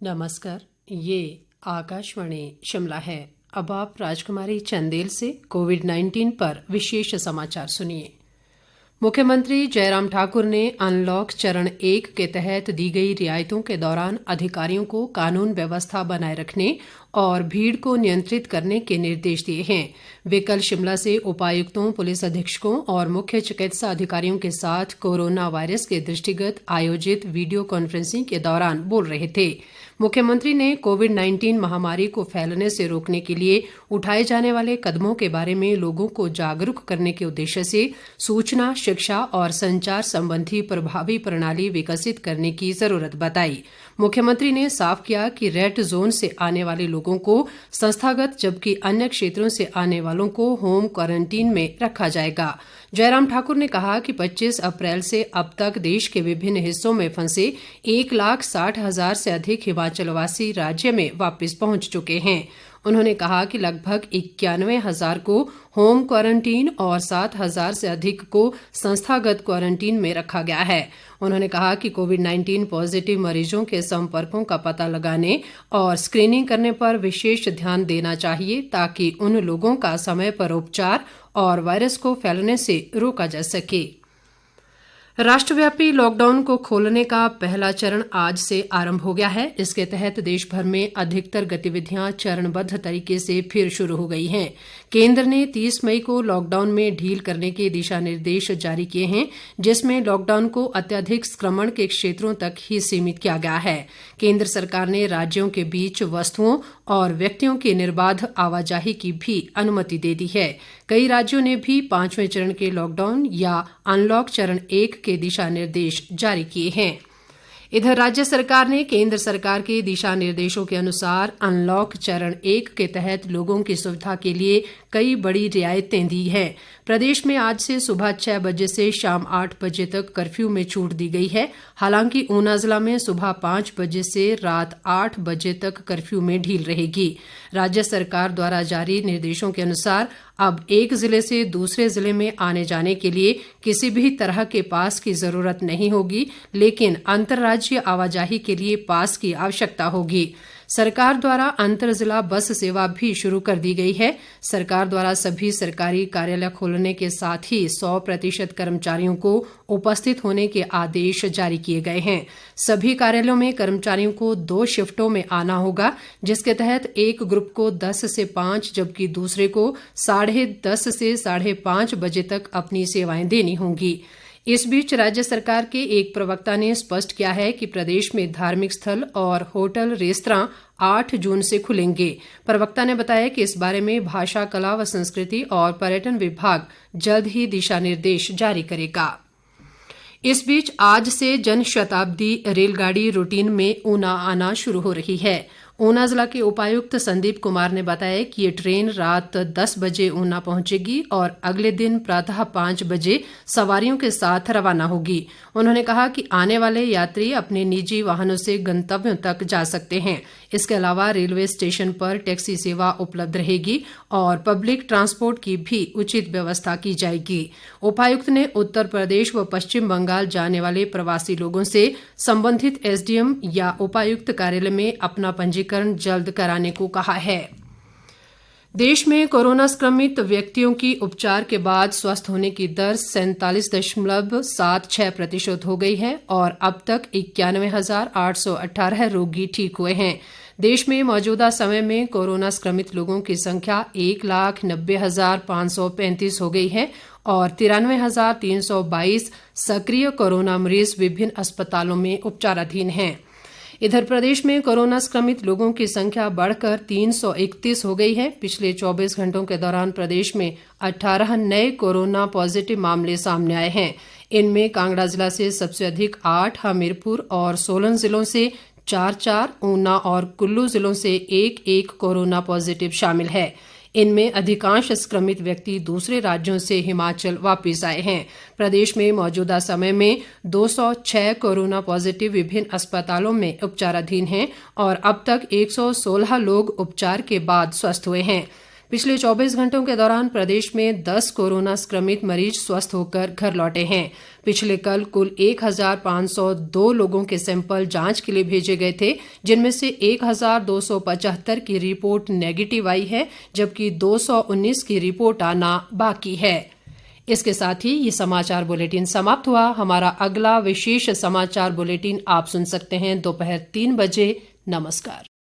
नमस्कार, ये आकाशवाणी शिमला है। अब आप राजकुमारी चंदेल से कोविड-19 पर विशेष समाचार सुनिए। मुख्यमंत्री जयराम ठाकुर ने अनलॉक चरण 1 के तहत दी गई रियायतों के दौरान अधिकारियों को कानून व्यवस्था बनाए रखने और भीड़ को नियंत्रित करने के निर्देश दिए हैं। वे कल शिमला से उपायुक्तों, पुलिस अधीक्षकों और मुख्य चिकित्सा अधिकारियों के साथ कोरोना वायरस के दृष्टिगत आयोजित वीडियो कॉन्फ्रेंसिंग के दौरान बोल रहे थे। मुख्यमंत्री ने कोविड-19 महामारी को फैलने से रोकने के लिए उठाए जाने वाले कदमों के बारे में लोगों को जागरूक करने के उद्देश्य से सूचना, शिक्षा और संचार संबंधी प्रभावी प्रणाली विकसित करने की जरूरत बताई। मुख्यमंत्री ने साफ किया कि रेड जोन से आने वाले लोगों को संस्थागत, जबकि अन्य क्षेत्रों से आने वालों को होम क्वारंटीन में रखा जाएगा। जयराम ठाकुर ने कहा कि 25 अप्रैल से अब तक देश के विभिन्न हिस्सों में फंसे 1,60,000 से अधिक हिमाचलवासी राज्य में वापस पहुंच चुके हैं। उन्होंने कहा कि लगभग 91,000 को होम क्वारंटीन और 7,000 से अधिक को संस्थागत क्वारंटीन में रखा गया है। उन्होंने कहा कि कोविड-19 पॉजिटिव मरीजों के संपर्कों का पता लगाने और स्क्रीनिंग करने पर विशेष ध्यान देना चाहिए, ताकि उन लोगों का समय पर उपचार और वायरस को फैलने से रोका जा सके। राष्ट्रव्यापी लॉकडाउन को खोलने का पहला चरण आज से आरंभ हो गया है। इसके तहत देश भर में अधिकतर गतिविधियां चरणबद्ध तरीके से फिर शुरू हो गई हैं। केंद्र ने 30 मई को लॉकडाउन में ढील करने के दिशा निर्देश जारी किए हैं, जिसमें लॉकडाउन को अत्यधिक संक्रमण के क्षेत्रों तक ही सीमित किया गया है। केंद्र सरकार ने राज्यों के बीच वस्तुओं और व्यक्तियों की निर्बाध आवाजाही की भी अनुमति दे दी है। कई राज्यों ने भी 5वें चरण के लॉकडाउन या अनलॉक चरण 1 के दिशा निर्देश जारी किए हैं। इधर राज्य सरकार ने केंद्र सरकार के दिशा निर्देशों के अनुसार अनलॉक चरण 1 के तहत लोगों की सुविधा के लिए कई बड़ी रियायतें दी हैं। प्रदेश में आज से सुबह 6 बजे से शाम 8 बजे तक कर्फ्यू में छूट दी गई है। हालांकि ऊना जिला में सुबह 5 बजे से रात 8 बजे तक कर्फ्यू में ढील रहेगी। राज्य सरकार द्वारा जारी निर्देशों के अनुसार अब एक जिले से दूसरे जिले में आने जाने के लिए किसी भी तरह के पास की जरूरत नहीं होगी, लेकिन अंतर्राज्यीय आवाजाही के लिए पास की आवश्यकता होगी। सरकार द्वारा अंतर जिला बस सेवा भी शुरू कर दी गई है। सरकार द्वारा सभी सरकारी कार्यालय खोलने के साथ ही 100% कर्मचारियों को उपस्थित होने के आदेश जारी किए गए हैं। सभी कार्यालयों में कर्मचारियों को 2 शिफ्टों में आना होगा, जिसके तहत एक ग्रुप को 10 से 5 जबकि दूसरे को 10:30 से 5:30 बजे तक अपनी सेवाएं देनी होंगी। इस बीच राज्य सरकार के एक प्रवक्ता ने स्पष्ट किया है कि प्रदेश में धार्मिक स्थल और होटल, रेस्तरां 8 जून से खुलेंगे। प्रवक्ता ने बताया कि इस बारे में भाषा, कला व संस्कृति और पर्यटन विभाग जल्द ही दिशा निर्देश जारी करेगा। इस बीच आज से जन शताब्दी रेलगाड़ी रूटीन में ऊना आना शुरू हो रही है। ऊना जिला के उपायुक्त संदीप कुमार ने बताया कि ये ट्रेन रात 10 बजे ऊना पहुंचेगी और अगले दिन प्रातः 5 बजे सवारियों के साथ रवाना होगी। उन्होंने कहा कि आने वाले यात्री अपने निजी वाहनों से गंतव्यों तक जा सकते हैं। इसके अलावा रेलवे स्टेशन पर टैक्सी सेवा उपलब्ध रहेगी और पब्लिक ट्रांसपोर्ट की भी उचित व्यवस्था की जाएगी। उपायुक्त ने उत्तर प्रदेश व पश्चिम बंगाल जाने वाले प्रवासी लोगों से संबंधित एसडीएम या उपायुक्त कार्यालय में अपना पंजीकरण जल्द कराने को कहा है। देश में कोरोना संक्रमित व्यक्तियों की उपचार के बाद स्वस्थ होने की दर 47.76% हो गई है और अब तक 91,818 रोगी ठीक हुए हैं। देश में मौजूदा समय में कोरोना संक्रमित लोगों की संख्या 1,90,535 हो गई है और 93,322 सक्रिय कोरोना मरीज विभिन्न अस्पतालों में उपचाराधीन हैं। इधर प्रदेश में कोरोना संक्रमित लोगों की संख्या बढ़कर 331 हो गई है। पिछले 24 घंटों के दौरान प्रदेश में 18 नए कोरोना पॉजिटिव मामले सामने आए हैं। इनमें कांगड़ा जिला से सबसे अधिक 8, हमीरपुर और सोलन जिलों से 4, ऊना और कुल्लू जिलों से 1 कोरोना पॉजिटिव शामिल है। इनमें अधिकांश संक्रमित व्यक्ति दूसरे राज्यों से हिमाचल वापस आए हैं। प्रदेश में मौजूदा समय में 206 कोरोना पॉजिटिव विभिन्न अस्पतालों में उपचाराधीन हैं और अब तक 116 लोग उपचार के बाद स्वस्थ हुए हैं। पिछले 24 घंटों के दौरान प्रदेश में 10 कोरोना संक्रमित मरीज स्वस्थ होकर घर लौटे हैं। पिछले कल कुल 1502 लोगों के सैंपल जांच के लिए भेजे गए थे, जिनमें से 1275 की रिपोर्ट नेगेटिव आई है, जबकि 219 की रिपोर्ट आना बाकी है। इसके साथ ही ये समाचार बुलेटिन समाप्त हुआ। हमारा अगला विशेष समाचार बुलेटिन आप सुन सकते हैं दोपहर 3 बजे। नमस्कार।